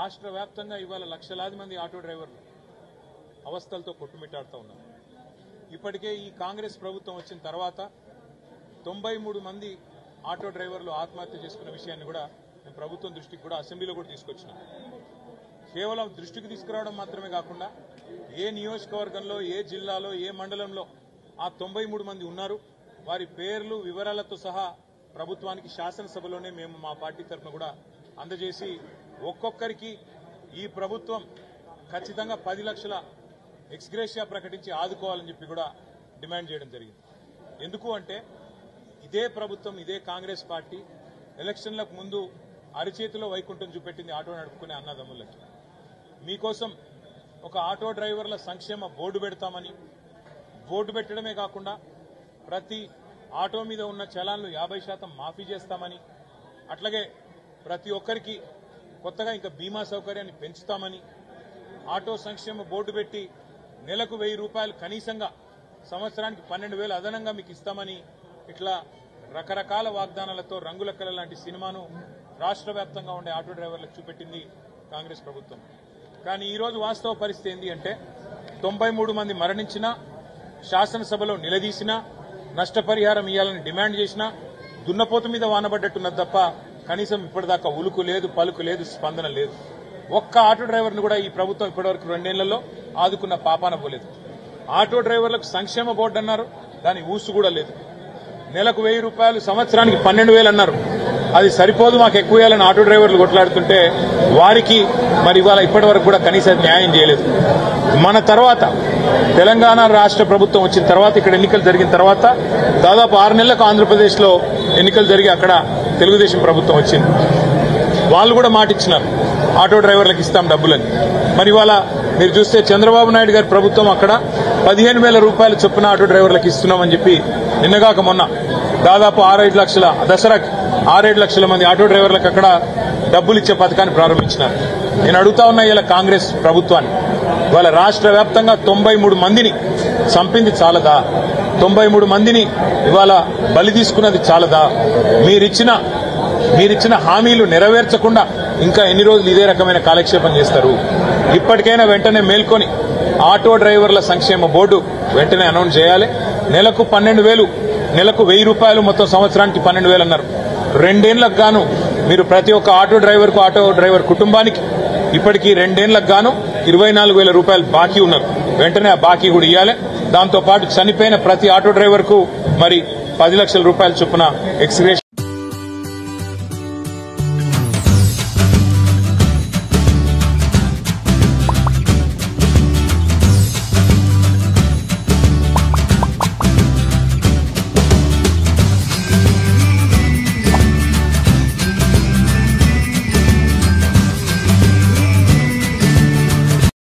రాష్ట్ర వ్యాప్తంగా ఇవాళ లక్షలాది మంది ఆటో డ్రైవర్లు అవస్థలతో కొట్టుమిట్టాడుతూ ఉన్నారు. ఇప్పటికే ఈ కాంగ్రెస్ ప్రభుత్వం వచ్చిన తర్వాత 93 మంది ఆటో డ్రైవర్లు ఆత్మహత్య చేసుకున్న విషయాన్ని కూడా నేను ప్రభుత్వం దృష్టికి కూడా అసెంబ్లీలో కూడా తీసుకొచ్చినాను. కేవలం దృష్టికి తీసుకురావడం మాత్రమే కాకుండా ఏ నియోజకవర్గంలో, ఏ జిల్లాలో, ఏ మండలంలో ఆ 93 మంది ఉన్నారు, వారి పేర్లు వివరాలతో సహా ప్రభుత్వానికి శాసనసభలోనే మేము మా పార్టీ తరఫున కూడా అందజేసి ఒక్కొక్కరికి ఈ ప్రభుత్వం ఖచ్చితంగా 10 లక్షల ఎక్స్గ్రేషియా ప్రకటించి ఆదుకోవాలని చెప్పి కూడా డిమాండ్ చేయడం జరిగింది. ఎందుకు అంటే ఇదే ప్రభుత్వం, ఇదే కాంగ్రెస్ పార్టీ ఎలక్షన్లకు ముందు అరిచేతిలో వైకుంఠం చూపెట్టింది ఆటో నడుపుకునే అన్నదమ్ములకి. మీకోసం ఒక ఆటో డ్రైవర్ల సంక్షేమ బోర్డు పెడతామని, బోర్డు పెట్టడమే కాకుండా ప్రతి ఆటో మీద ఉన్న చలాన్లు 50% మాఫీ చేస్తామని, అట్లాగే ప్రతి ఒక్కరికి కొత్తగా ఇంకా బీమా సౌకర్యాన్ని పెంచుతామని, ఆటో సంక్షేమ బోర్డు పెట్టి నెలకు 1000 రూపాయలు కనీసంగా, సంవత్సరానికి 12,000 అదనంగా మీకు ఇస్తామని, ఇట్లా రకరకాల వాగ్దానాలతో రంగుల కళ లాంటి సినిమాను రాష్ట్ర వ్యాప్తంగా ఉండే ఆటో డ్రైవర్లకు చూపెట్టింది కాంగ్రెస్ ప్రభుత్వం. కానీ ఈరోజు వాస్తవ పరిస్థితి ఏంటి అంటే 93 మంది మరణించినా, శాసనసభలో నిలదీసినా, నష్టపరిహారం ఇవ్వాలని డిమాండ్ చేసినా దున్నపోతు మీద వానబడ్డట్టున్నది తప్ప కనీసం ఇప్పటిదాకా ఉలుకు లేదు, పలుకు లేదు, స్పందన లేదు. ఒక్క ఆటో డ్రైవర్ను కూడా ఈ ప్రభుత్వం ఇప్పటివరకు 2 ఏళ్లలో ఆదుకున్న పాపాన పోలేదు. ఆటో డ్రైవర్లకు సంక్షేమ బోర్డు అన్నారు, దాని ఊసు కూడా లేదు. నెలకు 1000 రూపాయలు, సంవత్సరానికి 12,000 అన్నారు. అది సరిపోదు, మాకు ఎక్కువ వేయాలని ఆటో డ్రైవర్లు కొట్లాడుతుంటే వారికి మరి ఇవాళ ఇప్పటి వరకు కూడా కనీసం న్యాయం చేయలేదు. మన తర్వాత తెలంగాణ రాష్ట్ర ప్రభుత్వం వచ్చిన తర్వాత, ఇక్కడ ఎన్నికలు జరిగిన తర్వాత దాదాపు 6 నెలలకు ఆంధ్రప్రదేశ్లో ఎన్నికలు జరిగి అక్కడ తెలుగుదేశం ప్రభుత్వం వచ్చింది. వాళ్ళు కూడా మాట ఇచ్చినారు, ఆటో డ్రైవర్లకు ఇస్తాం డబ్బులని. మరి ఇవాళ మీరు చూస్తే చంద్రబాబు నాయుడు గారి ప్రభుత్వం అక్కడ 15,000 రూపాయలు చొప్పున ఆటో డ్రైవర్లకు ఇస్తున్నామని చెప్పి నిన్నగాక మొన్న దాదాపు 6-7 లక్షల దసరాకి 6-7 లక్షల మంది ఆటో డ్రైవర్లకు అక్కడ డబ్బులు ఇచ్చే పథకాన్ని ప్రారంభించినారు. నేను అడుగుతా ఉన్నా ఇలా కాంగ్రెస్ ప్రభుత్వాన్ని, ఇవాళ రాష్ట్ర వ్యాప్తంగా 93 మందిని చంపింది చాలదా? 93 మందిని ఇవాళ బలి తీసుకున్నది చాలదా? మీరిచ్చిన హామీలు నెరవేర్చకుండా ఇంకా ఎన్ని రోజులు ఇదే రకమైన కాలక్షేపం చేస్తారు? ఇప్పటికైనా వెంటనే మేల్కొని ఆటో డ్రైవర్ల సంక్షేమ బోర్డు వెంటనే అనౌన్స్ చేయాలి. నెలకు 12,000, నెలకు 1000 రూపాయలు, మొత్తం సంవత్సరానికి 12,000 అన్నారు. 2 ఏళ్లకు గాను మీరు ప్రతి ఒక్క ఆటో డ్రైవర్ కుటుంబానికి ఇప్పటికీ 2 ఏళ్లకు గాను 24,000 రూపాయలు బాకీ ఉన్నారు. వెంటనే ఆ బాకీ కూడా ఇవ్వాలి. దాంతోపాటు చనిపోయిన ప్రతి ఆటో డ్రైవర్ కు మరి 10 లక్షల రూపాయల చొప్పున ఎక్స్గ్రేషియా